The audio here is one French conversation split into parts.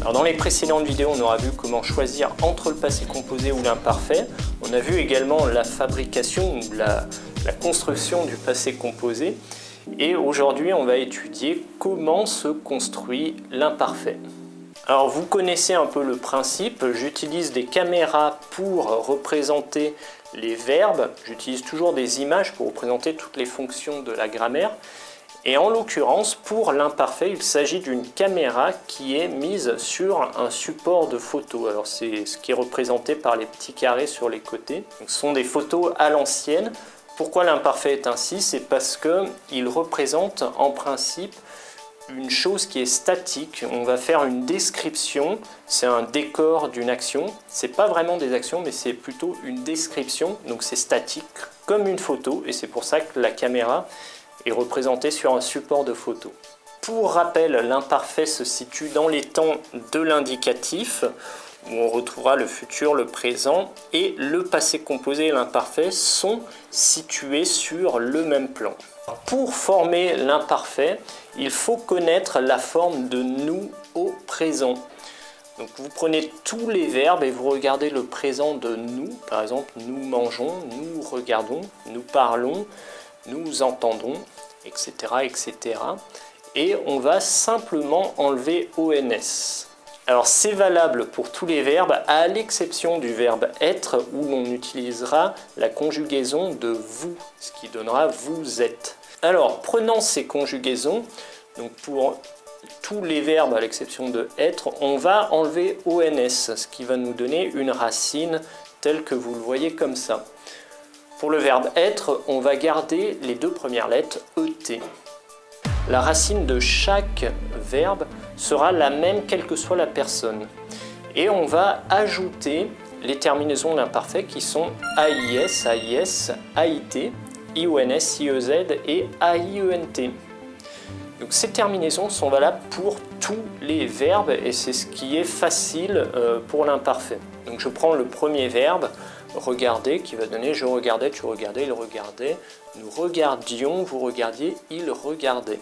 Alors dans les précédentes vidéos, on aura vu comment choisir entre le passé composé ou l'imparfait. On a vu également la fabrication ou la construction du passé composé. Et aujourd'hui, on va étudier comment se construit l'imparfait. Alors vous connaissez un peu le principe, j'utilise des caméras pour représenter les verbes. J'utilise toujours des images pour représenter toutes les fonctions de la grammaire. Et en l'occurrence, pour l'imparfait, il s'agit d'une caméra qui est mise sur un support de photo. Alors c'est ce qui est représenté par les petits carrés sur les côtés. Donc, ce sont des photos à l'ancienne. Pourquoi l'imparfait est ainsi? C'est parce qu'il représente en principe une chose qui est statique. On va faire une description, c'est un décor d'une action. C'est pas vraiment des actions, mais c'est plutôt une description. Donc c'est statique, comme une photo, et c'est pour ça que la caméra est représentée sur un support de photo. Pour rappel, l'imparfait se situe dans les temps de l'indicatif, où on retrouvera le futur, le présent, et le passé composé et l'imparfait sont situés sur le même plan. Pour former l'imparfait, il faut connaître la forme de nous au présent. Donc vous prenez tous les verbes et vous regardez le présent de nous. Par exemple, nous mangeons, nous regardons, nous parlons, nous entendons, etc., etc. Et on va simplement enlever ONS. Alors c'est valable pour tous les verbes, à l'exception du verbe être, où l'on utilisera la conjugaison de vous, ce qui donnera vous êtes. Alors prenant ces conjugaisons, donc pour tous les verbes à l'exception de être, on va enlever ONS, ce qui va nous donner une racine telle que vous le voyez comme ça. Pour le verbe être, on va garder les deux premières lettres ET. La racine de chaque verbe sera la même quelle que soit la personne. Et on va ajouter les terminaisons de l'imparfait qui sont AIS, AIS, AIT, IONS, IEZ et AIENT. Donc ces terminaisons sont valables pour tous les verbes et c'est ce qui est facile pour l'imparfait. Donc je prends le premier verbe, regarder, qui va donner je regardais, tu regardais, il regardait, nous regardions, vous regardiez, il regardait.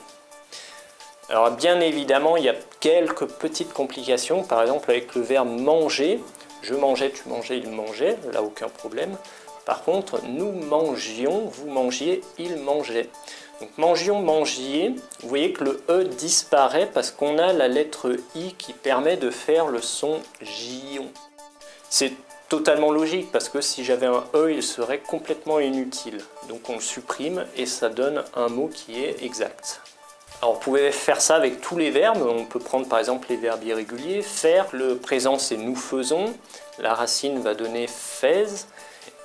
Alors bien évidemment, il y a quelques petites complications, par exemple avec le verbe manger, je mangeais, tu mangeais, il mangeait, là aucun problème. Par contre, nous mangions, vous mangiez, il mangeait. Donc mangions, mangiez, vous voyez que le E disparaît parce qu'on a la lettre I qui permet de faire le son J-on. C'est totalement logique parce que si j'avais un E, il serait complètement inutile. Donc on le supprime et ça donne un mot qui est exact. Alors vous pouvez faire ça avec tous les verbes, on peut prendre par exemple les verbes irréguliers, faire, le présent c'est nous faisons, la racine va donner fais,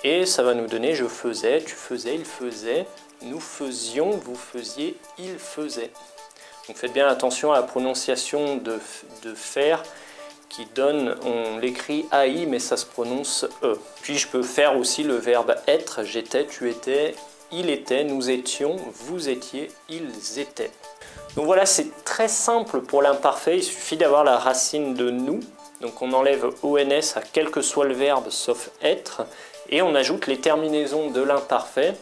et ça va nous donner je faisais, tu faisais, il faisait, nous faisions, vous faisiez, il faisait. Donc faites bien attention à la prononciation de faire qui donne, on l'écrit AI mais ça se prononce E. Puis je peux faire aussi le verbe être, j'étais, tu étais, il était, nous étions, vous étiez, ils étaient. Donc voilà, c'est très simple pour l'imparfait, il suffit d'avoir la racine de nous. Donc on enlève ONS à quel que soit le verbe sauf être. Et on ajoute les terminaisons de l'imparfait.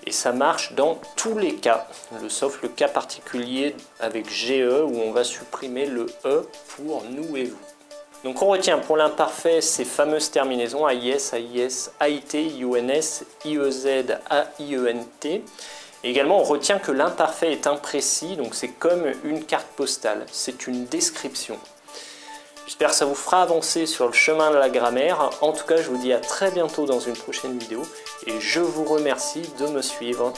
Et ça marche dans tous les cas, sauf le cas particulier avec GE où on va supprimer le E pour nous et vous. Donc on retient pour l'imparfait ces fameuses terminaisons AIS, AIS, AIT, IONS, IEZ, AIENT. Et également, on retient que l'imparfait est imprécis, donc c'est comme une carte postale, c'est une description. J'espère que ça vous fera avancer sur le chemin de la grammaire. En tout cas, je vous dis à très bientôt dans une prochaine vidéo et je vous remercie de me suivre.